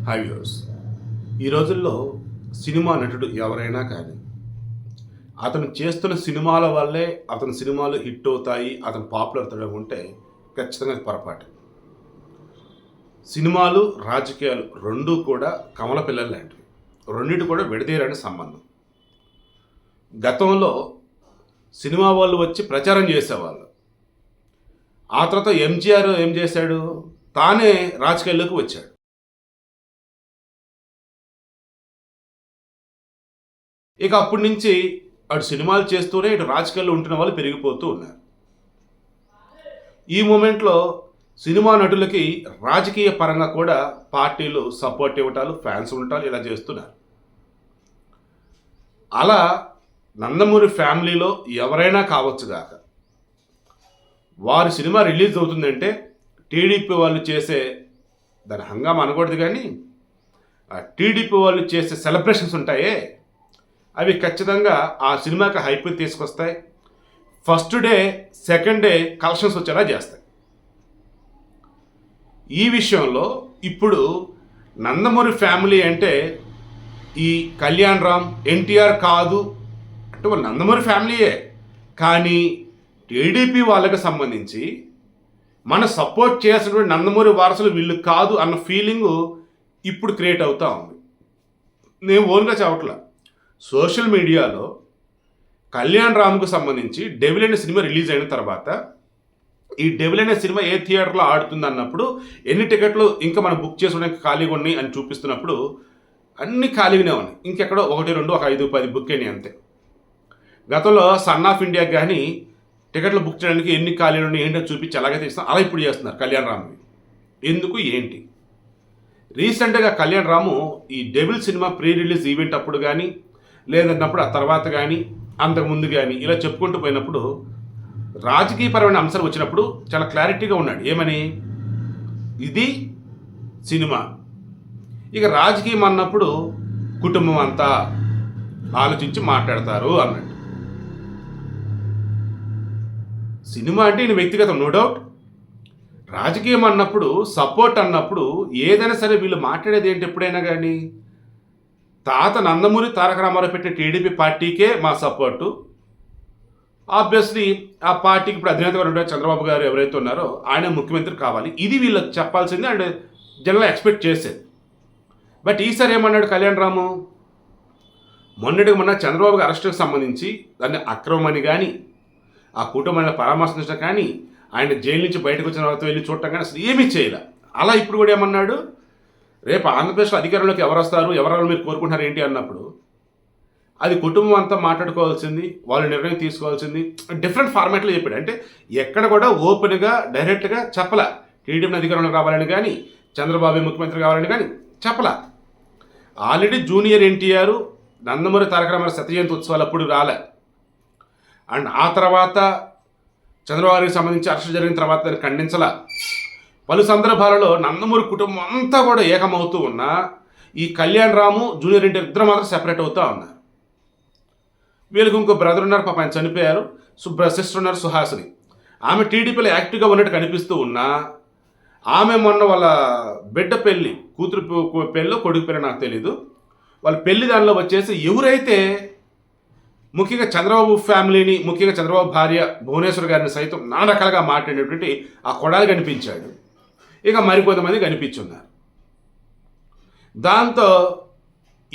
Hi viewers. ఈ రోజుల్లో cinema నటుడు ఎవరైనా కానీ అతను చేస్తున్న సినిమాల వల్లే అతని సినిమాలు హిట్ అవుతాయి, అతను పాపులర్ అవుతాడు ఉంటే ఖచ్చితంగా అది పొరపాటు. సినిమాలు రాజకీయాలు రెండూ కూడా కమల పిల్లలు లాంటివి. రెండింటి కూడా విడదీయరాని సంబంధం. గతంలో సినిమా వాళ్ళు వచ్చి ప్రచారం చేసేవాళ్ళు. ఆ తర్వాత ఎంజీఆర్ ఏం చేశాడు, తానే రాజకీయాల్లోకి వచ్చాడు. ఇక అప్పటి నుంచి అటు సినిమాలు చేస్తూనే ఇటు రాజకీయాల్లో ఉంటున్న వాళ్ళు పెరిగిపోతూ ఉన్నారు. ఈ మూమెంట్లో సినిమా నటులకి రాజకీయ పరంగా కూడా పార్టీలు సపోర్ట్ ఇవ్వటాలు, ఫ్యాన్స్ ఉండటాలు ఇలా చేస్తున్నారు. అలా నందమూరి ఫ్యామిలీలో ఎవరైనా కావచ్చు గాక, వారి సినిమా రిలీజ్ అవుతుందంటే టీడీపీ వాళ్ళు చేసే, దాని హంగామా అనకూడదు కానీ, ఆ టీడీపీ వాళ్ళు చేసే సెలబ్రేషన్స్ ఉంటాయే అవి ఖచ్చితంగా ఆ సినిమాకి హైప్ తీసుకొస్తాయి. First day second day collections వచ్చేలా చేస్తాయి. ఈ విషయంలో ఇప్పుడు నందమూరి ఫ్యామిలీ అంటే ఈ కళ్యాణ్ రామ్, ఎన్టీఆర్ కాదు అంటే వాళ్ళు నందమూరి ఫ్యామిలీయే, కానీ టీడీపీ వాళ్ళకి సంబంధించి మన సపోర్ట్ చేసినటువంటి నందమూరి వారసులు వీళ్ళు కాదు అన్న ఫీలింగు ఇప్పుడు క్రియేట్ అవుతూ ఉంది. నేను ఓన్గా చెప్పట్లా, సోషల్ మీడియాలో కళ్యాణ్ రామ్కు సంబంధించి డెవిల్ అనే సినిమా రిలీజ్ అయిన తర్వాత ఈ డెవిల్ అనే సినిమా ఏ థియేటర్లో ఆడుతుంది అన్నప్పుడు ఎన్ని టికెట్లు ఇంకా మనం బుక్ చేసుకోవడానికి ఖాళీగా ఉన్నాయి అని చూపిస్తున్నప్పుడు అన్ని ఖాళీగానే ఉన్నాయి. ఇంకెక్కడో 1, 2, 5, 10 బుక్ అయినాయి అంతే. గతంలో సన్ ఆఫ్ ఇండియాకి కానీ టికెట్లు బుక్ చేయడానికి ఎన్ని ఖాళీలు ఉన్నాయి ఏంటో చూపించి అలాగే తీస్తాం. అలా ఇప్పుడు చేస్తున్నారు కళ్యాణ్ రామ్ని. ఎందుకు ఏంటి? రీసెంట్గా కళ్యాణ్ రాము ఈ devil cinema pre release event అప్పుడు కానీ, లేదన్నప్పుడు ఆ తర్వాత కానీ, అంతకుముందు కానీ ఇలా చెప్పుకుంటూ పోయినప్పుడు రాజకీయపరమైన అంశాలు వచ్చినప్పుడు చాలా క్లారిటీగా ఉన్నాడు. ఏమని? ఇది సినిమా, ఇక రాజకీయం అన్నప్పుడు కుటుంబం అంతా ఆలోచించి మాట్లాడతారు అన్నట్టు. సినిమా అంటే ఈయన వ్యక్తిగతం, నో డౌట్. రాజకీయం అన్నప్పుడు, సపోర్ట్ అన్నప్పుడు ఏదైనా సరే వీళ్ళు మాట్లాడేది ఏంటి? ఎప్పుడైనా కానీ తాత నందమూరి తారక రామారావు పెట్టిన టీడీపీ పార్టీకే మా సపోర్టు. ఆబ్వియస్లీ ఆ పార్టీకి ఇప్పుడు అధినేతగా ఉండే చంద్రబాబు గారు ఎవరైతే ఉన్నారో ఆయన ముఖ్యమంత్రి కావాలి, ఇది వీళ్ళకి చెప్పాల్సింది అండ్ జనరల్ ఎక్స్పెక్ట్ చేసేది. బట్ ఈసారి ఏమన్నాడు కళ్యాణ్ రాము? మొన్నటికి మొన్న చంద్రబాబు గారి అరెస్టుకు సంబంధించి దాన్ని అక్రమమని కానీ, ఆ కుటుంబాన్ని పరామర్శించడం కానీ, ఆయన జైలు నుంచి బయటకు వచ్చిన తర్వాత వెళ్ళి చూడటం కానీ అసలు ఏమీ చేయలే. అలా ఇప్పుడు కూడా ఏమన్నాడు, రేపు ఆంధ్రప్రదేశ్లో అధికారంలోకి ఎవరు వస్తారు, ఎవరెవరు మీరు కోరుకుంటున్నారు ఏంటి అన్నప్పుడు అది కుటుంబం అంతా మాట్లాడుకోవాల్సింది, వాళ్ళు నిర్ణయం తీసుకోవాల్సింది. డిఫరెంట్ ఫార్మాట్లో చెప్పాడు. అంటే ఎక్కడ కూడా ఓపెన్గా డైరెక్ట్గా చెప్పలా టీడీపీ అధికారంలోకి రావాలని కానీ, చంద్రబాబు ముఖ్యమంత్రి కావాలని కానీ చెప్పలా. ఆల్రెడీ జూనియర్ ఎన్టీఆర్ నందమూరి తారక రామారావు శతజయంతి ఉత్సవాలు అప్పుడు రాలే. అండ్ ఆ తర్వాత చంద్రబాబు గారికి సంబంధించి అరెస్ట్ జరిగిన తర్వాత దాన్ని ఖండించలా. పలు సందర్భాలలో నందమూరి కుటుంబం అంతా కూడా ఏకమవుతూ ఉన్నా ఈ కళ్యాణ్ రాము, జూనియర్ ఎన్టీఆర్ ఇద్దరు మాత్రం సెపరేట్ అవుతూ ఉన్నారు. వీళ్ళకి ఇంకో బ్రదర్ ఉన్నారు, పాప ఆయన చనిపోయారు. సిస్టర్ ఉన్నారు సుహాసిని. ఆమె టీడీపీలో యాక్టివ్గా ఉన్నట్టు కనిపిస్తూ ఉన్నా ఆమె మొన్న వాళ్ళ బిడ్డ పెళ్ళి, కూతురు పెళ్ళి కొడుకు పెళ్ళి నాకు తెలీదు, వాళ్ళ పెళ్లి దానిలో వచ్చేసి ఎవరైతే ముఖ్యంగా చంద్రబాబు ఫ్యామిలీని, ముఖ్యంగా చంద్రబాబు భార్య భువనేశ్వర్ గారిని సైతం నానా రకాలుగా మాట్లాడేటువంటి ఆ కొడాలి కనిపించాడు. ఇక మరికొంతమంది కనిపించున్నారు. దాంతో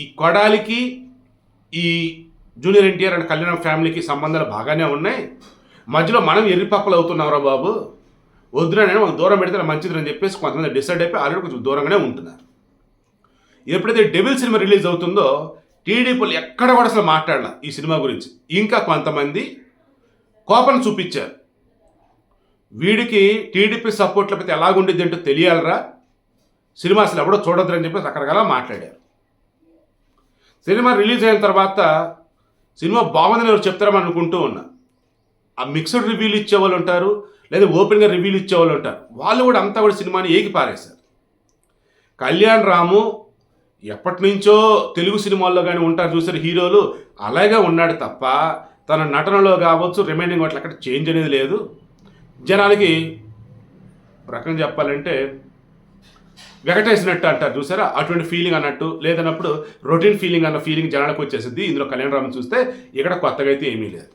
ఈ కొడాలికి ఈ జూనియర్ ఎన్టీఆర్ అండ్ కళ్యాణ్ ఫ్యామిలీకి సంబంధాలు బాగానే ఉన్నాయి. మధ్యలో మనం ఎర్రిపప్పలు అవుతున్నారా బాబు, వద్దునైనా మనం దూరం పెడితే మంచిదని చెప్పేసి కొంతమంది డిసైడ్ అయిపోయి ఆల్రెడీ కొంచెం దూరంగానే ఉంటున్నారు. ఎప్పుడైతే డెవిల్ సినిమా రిలీజ్ అవుతుందో టీడీపీలు ఎక్కడ కూడా అసలు మాట్లాడాల ఈ సినిమా గురించి. ఇంకా కొంతమంది కోపం చూపించారు, వీడికి టీడీపీ సపోర్ట్ లేకపోతే ఎలాగుండిద్ది అంటూ తెలియాలరా, సినిమా అసలు ఎవడో చూడొద్దని చెప్పి రకరకాల మాట్లాడారు. సినిమా రిలీజ్ అయిన తర్వాత సినిమా బాగుందని ఎవరు చెప్తారని అనుకుంటూ ఉన్నా. ఆ మిక్స్డ్ రివ్యూలు ఇచ్చేవాళ్ళు ఉంటారు, లేదా ఓపెన్గా రివ్యూలు ఇచ్చేవాళ్ళు ఉంటారు. వాళ్ళు కూడా అంతా కూడా సినిమాని ఏకి పారేశారు. కళ్యాణ్ రాము ఎప్పటి నుంచో తెలుగు సినిమాల్లో కానీ ఉంటారు చూసారు హీరోలు, అలాగే ఉన్నాడు తప్ప తన నటనలో కావచ్చు రిమైనింగ్ వాటిలో అక్కడ చేంజ్ అనేది లేదు. జనాలకి రకంగా చెప్పాలంటే వెగటేసినట్టు అంటారు చూసారా, అటువంటి ఫీలింగ్ అన్నట్టు, లేదన్నప్పుడు రొటీన్ ఫీలింగ్ అన్న ఫీలింగ్ జనాలకు వచ్చేసింది ఇందులో కళ్యాణరామ్ చూస్తే. ఇక్కడ కొత్తగా అయితే ఏమీ లేదు.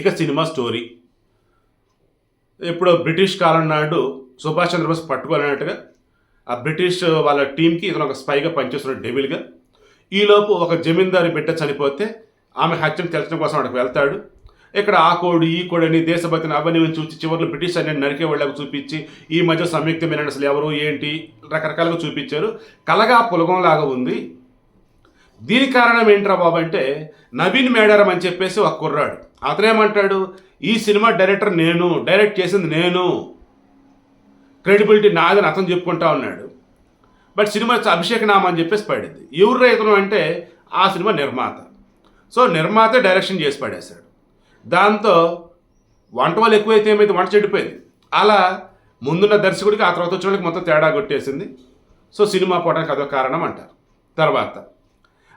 ఇక సినిమా స్టోరీ ఎప్పుడో బ్రిటిష్ కాలం నాడు సుభాష్ చంద్రబోస్ పట్టుకోవాలన్నట్టుగా ఆ బ్రిటిష్ వాళ్ళ టీంకి ఇతను ఒక స్పైగా పనిచేస్తున్న డెవిల్గా. ఈలోపు ఒక జమీందారి బిడ్డ చనిపోతే ఆమె హత్యను తెలచడం కోసం అక్కడికి వెళ్తాడు. ఇక్కడ ఆ కోడు ఈ కోడు అని దేశభక్తిని అవన్నీ చూసి చివరిలో బ్రిటిష్ అన్ని నరికే వాళ్ళకు చూపించి ఈ మధ్య సంయుక్తమైన అసలు ఎవరు ఏంటి రకరకాలుగా చూపించారు. కలగా పులగంలాగా ఉంది. దీనికి కారణం ఏంట్రా బాబు అంటే నవీన్ మేడారం అని చెప్పేసి ఒక కుర్రాడు. అతనేమంటాడు, ఈ సినిమా డైరెక్టర్ నేను, డైరెక్ట్ చేసింది నేను, క్రెడిబిలిటీ నాదని అతను చెప్పుకుంటా ఉన్నాడు. బట్ సినిమా అభిషేక్ నామా అని చెప్పేసి పడింది. ఎవరు రైతును అంటే ఆ సినిమా నిర్మాత. సో నిర్మాతే డైరెక్షన్ చేసి పడేశాడు. దాంతో వంట వాళ్ళు ఎక్కువైతే ఏమైతే వంట చెడిపోయింది. అలా ముందున్న దర్శకుడికి ఆ తర్వాత వచ్చిన వాళ్ళకి మొత్తం తేడా కొట్టేసింది. సో సినిమా పోవడానికి అదొక కారణం అంటారు. తర్వాత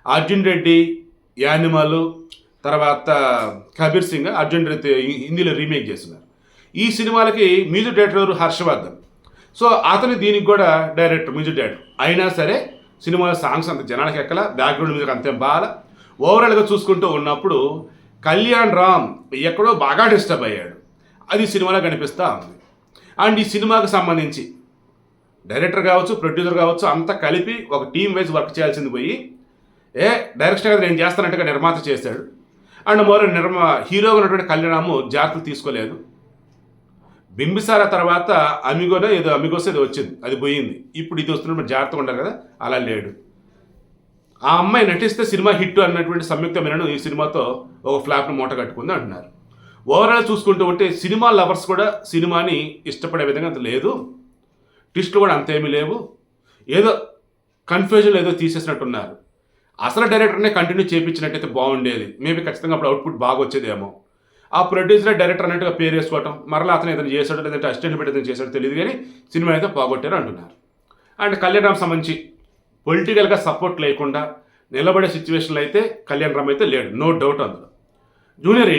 అర్జున్ రెడ్డి, యానిమల్, తర్వాత కబీర్ సింగ్, అర్జున్ రెడ్డి హిందీలో రీమేక్ చేస్తున్నారు. ఈ సినిమాలకి మ్యూజిక్ డైరెక్టర్ హర్షవర్ధన్. సో అతను దీనికి కూడా డైరెక్టర్, మ్యూజిక్ డైరెక్టర్. అయినా సరే సినిమాలో సాంగ్స్ అంత జనానికి ఎక్కల, బ్యాక్గ్రౌండ్ మ్యూజిక్ అంతేం బాగా. ఓవరాల్గా చూసుకుంటూ ఉన్నప్పుడు కళ్యాణ్ రామ్ ఎక్కడో బాగా డిస్టర్బ్ అయ్యాడు. అది సినిమాలో కనిపిస్తూ ఉంది. అండ్ ఈ సినిమాకి సంబంధించి డైరెక్టర్ కావచ్చు, ప్రొడ్యూసర్ కావచ్చు, అంతా కలిపి ఒక టీం వైజ్ వర్క్ చేయాల్సింది పోయి డైరెక్టర్ కదా నేను చేస్తానంటగా నిర్మాత చేశాడు. అండ్ మరో హీరోగా ఉన్నటువంటి కళ్యాణ్ రామ్ జాగ్రత్తలు తీసుకోలేదు. బింబిసార తర్వాత అమిగోనో ఏదో అమిగోస్ ఏదో వచ్చింది, అది పోయింది. ఇప్పుడు ఇది వస్తున్నప్పుడు జాగ్రత్తగా ఉండాలి కదా, అలా లేడు. ఆ అమ్మాయి నటిస్తే సినిమా హిట్ అన్నటువంటి సంయుక్త మీనన్ ఈ సినిమాతో ఒక ఫ్లాప్ను మూట కట్టుకుంది అంటున్నారు. ఓవరాల్ చూసుకుంటూ ఉంటే సినిమా లవర్స్ కూడా సినిమాని ఇష్టపడే విధంగా అంత లేదు. ట్విస్ట్లు కూడా అంతేమీ లేవు. ఏదో కన్ఫ్యూజన్ ఏదో తీసేసినట్టున్నారు. అసలు డైరెక్టర్నే కంటిన్యూ చేయించినట్టయితే బాగుండేది. మేబీ ఖచ్చితంగా అప్పుడు అవుట్పుట్ బాగా వచ్చేదేమో. ఆ ప్రొడ్యూసర్ డైరెక్టర్ అన్నట్టుగా పేరు వేసుకోవటం, మరలా అతను ఏదైనా చేశాడో లేదంటే అసిస్టెంట్ పెట్టి ఏదైనా చేశాడో తెలియదు, కానీ సినిమా అయితే పోగొట్టారు అంటున్నారు. అండ్ కళ్యాణ్ రామ్ సంబంధించి పొలిటికల్గా సపోర్ట్ లేకుండా నిలబడే సిచ్యువేషన్లో అయితే కళ్యాణ్ రామ్ అయితే లేడు, నో డౌట్ అందులో. జూనియర్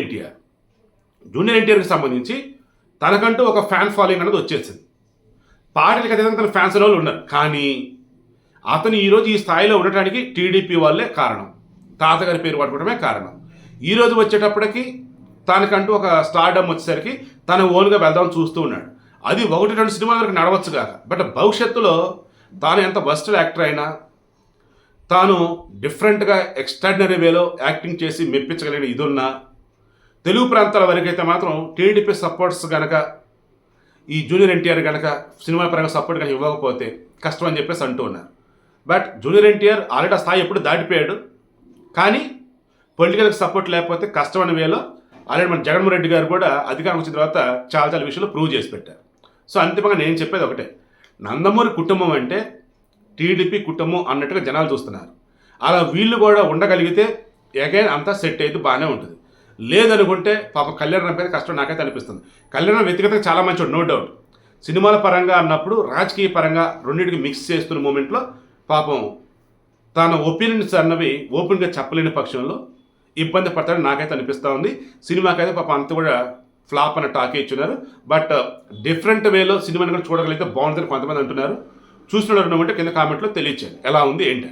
ఎన్టీఆర్కి సంబంధించి తనకంటూ ఒక ఫ్యాన్ ఫాలోయింగ్ అనేది వచ్చేసింది. పాటలకి అదేవిధంగా తన ఫ్యాన్స్ వాళ్ళు ఉన్నారు. కానీ అతను ఈరోజు ఈ స్థాయిలో ఉండటానికి టీడీపీ వాళ్ళే కారణం, తాతగారి పేరు పట్టుకోవడమే కారణం. ఈరోజు వచ్చేటప్పటికి తనకంటూ ఒక స్టార్డమ్ వచ్చేసరికి తన ఓన్గా వెళ్దామని చూస్తూ ఉన్నాడు. అది 1-2 సినిమాల వరకు నడవచ్చు కాక, బట్ భవిష్యత్తులో తాను ఎంత బస్టర్ యాక్టర్ అయినా, తాను డిఫరెంట్గా ఎక్స్ట్రాడినరీ వేలో యాక్టింగ్ చేసి మెప్పించగలిగిన ఇదున్నా, తెలుగు ప్రాంతాల వరకు అయితే మాత్రం టీడీపీ సపోర్ట్స్ కనుక ఈ జూనియర్ ఎన్టీఆర్ కనుక సినిమా పరంగా సపోర్ట్ కనుక ఇవ్వకపోతే కష్టం అని చెప్పేసి అంటూ ఉన్నారు. బట్ జూనియర్ ఎన్టీఆర్ ఆల్రెడీ ఆ స్థాయి ఎప్పుడు దాటిపోయాడు. కానీ పొలిటికల్కి సపోర్ట్ లేకపోతే కష్టం అనే వేలో ఆల్రెడీ మన జగన్మోహన్ రెడ్డి గారు కూడా అధికారం వచ్చిన తర్వాత చాలా విషయాలు ప్రూవ్ చేసి పెట్టారు. సో అంతిమంగా నేను చెప్పేది ఒకటే, నందమూరి కుటుంబం అంటే టీడీపీ కుటుంబం అన్నట్టుగా జనాలు చూస్తున్నారు. అలా వీళ్ళు కూడా ఉండగలిగితే అగైన్ అంతా సెట్ అయితే బాగానే ఉంటుంది. లేదనుకుంటే పాపం కళ్యాణ్ రామ్ అయితే కష్టం నాకైతే అనిపిస్తుంది. కళ్యాణ్ రామ్ వ్యక్తిగతంగా చాలా మంచివాడు, నో డౌట్. సినిమాల పరంగా అన్నప్పుడు రాజకీయ పరంగా రెండింటికి మిక్స్ చేస్తున్న మూమెంట్లో పాపం తన ఒపీనియన్స్ అన్నవి ఓపెన్గా చెప్పలేని పక్షంలో ఇబ్బంది పడతాడని నాకైతే అనిపిస్తూ ఉంది. సినిమాకైతే పాపం అంతా కూడా ఫ్లాప్ అన్న టాకే ఇచ్చున్నారు. బట్ డిఫరెంట్ వేలో సినిమాని కూడా చూడగలిగితే బాగుంటుందని కొంతమంది అంటున్నారు. చూస్తున్నారు అంటే కింద కామెంట్లో తెలియచేయండి ఎలా ఉంది ఏంటి.